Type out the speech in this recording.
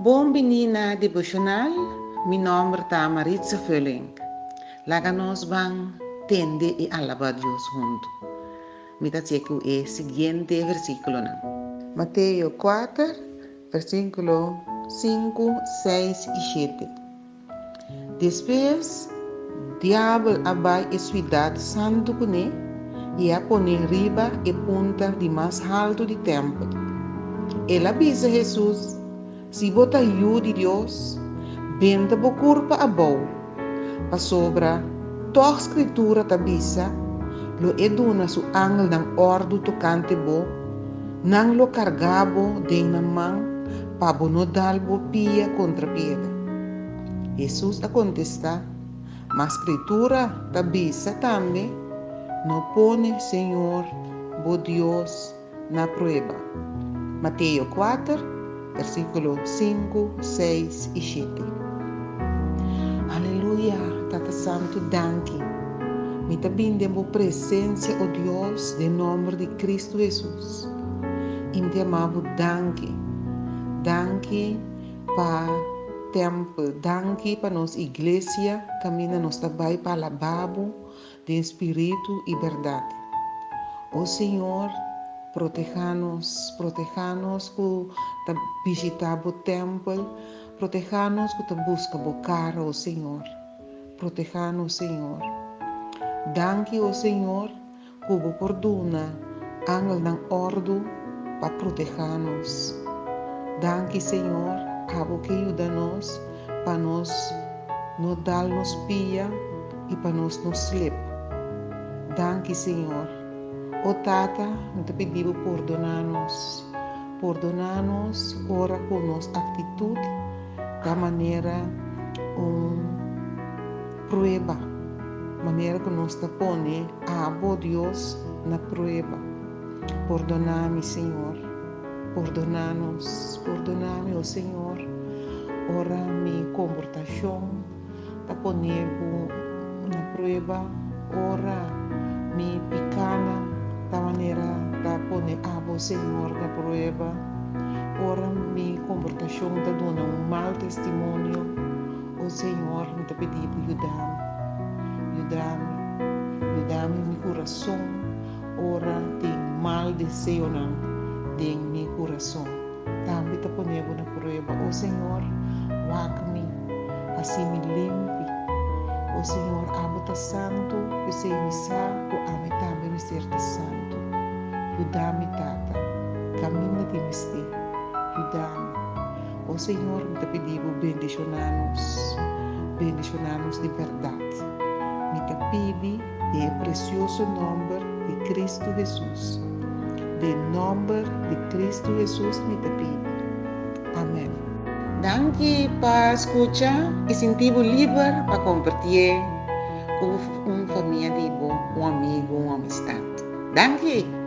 Bom menina devocional, meu nome é Maritza Fölling. Laga nós vamos tender e alabar Deus junto. Me dá o seguinte versículo. Mateus 4, versículo 5, 6 e 7. Depois, diabo abai a cidade santo com ele e a poner riba e punta de mais alto do templo. Ele avisa Jesus, se bota ajuda de Deus, benta bo curva a bom, pa sobra, toda escritura tabisa, lo eduna su angel ng ordo tocante bo, nang lo cargabo den na man, pa bonodal bo pia contra piedra. Jesus a contesta, mas escritura tabisa também, no pone Senhor, bo Deus, na prueba. Mateus 4, versículo 5, 6 e 7. Aleluia, Tata Santo, danke. Me tabinde mo presença, oh Deus, de nome de Cristo Jesus. E te amavo, danke. Danke para tempo, danke para nossa igreja, camina nos trabalho para lavabo de espírito e verdade. Oh Senhor, proteja-nos que visitar o templo, proteja-nos que busca o cara, oh Senhor. Proteja-nos, Senhor. Danke, oh Senhor, que o perdona, angel ng ordo, para proteja-nos. Danke, Senhor, abo que ajuda-nos, para nos não dar-nos pia e para nos slip. Danke, Senhor. O Tata, te pedimos perdonar-nos. Perdonar-nos, ora com nossa atitude, da maneira prueba. Maneira que nós te põe a Deus na prueba. Perdonar-me, Senhor. Perdonar-nos. Perdonar-me, oh Senhor. Ora, minha comportação, te põe na prueba. Ora, minha picana, da maneira da pone abo Senhor da prueba. Ora mi comportação da dona mau testemunho. O Senhor me te pedi para ajudar-me mi coração. Ora tem mal desejo em mi coração. Também te ponebo na prueba. O Senhor, wak-me, assim me limpe. O Senhor, abo ta santo, eu sei me saco, ame também me ser ta santo. Ajuda-me, Tata, caminho de mistério. Ajuda-me. O Senhor, me te pedimos bendicionar-nos de verdade. Me te pedi de precioso nome de Cristo Jesus. De nome de Cristo Jesus me te pedi. Amém. Danke para escuchar e sentir livre para compartilhar com uma família, um amigo, uma amistade. Danke.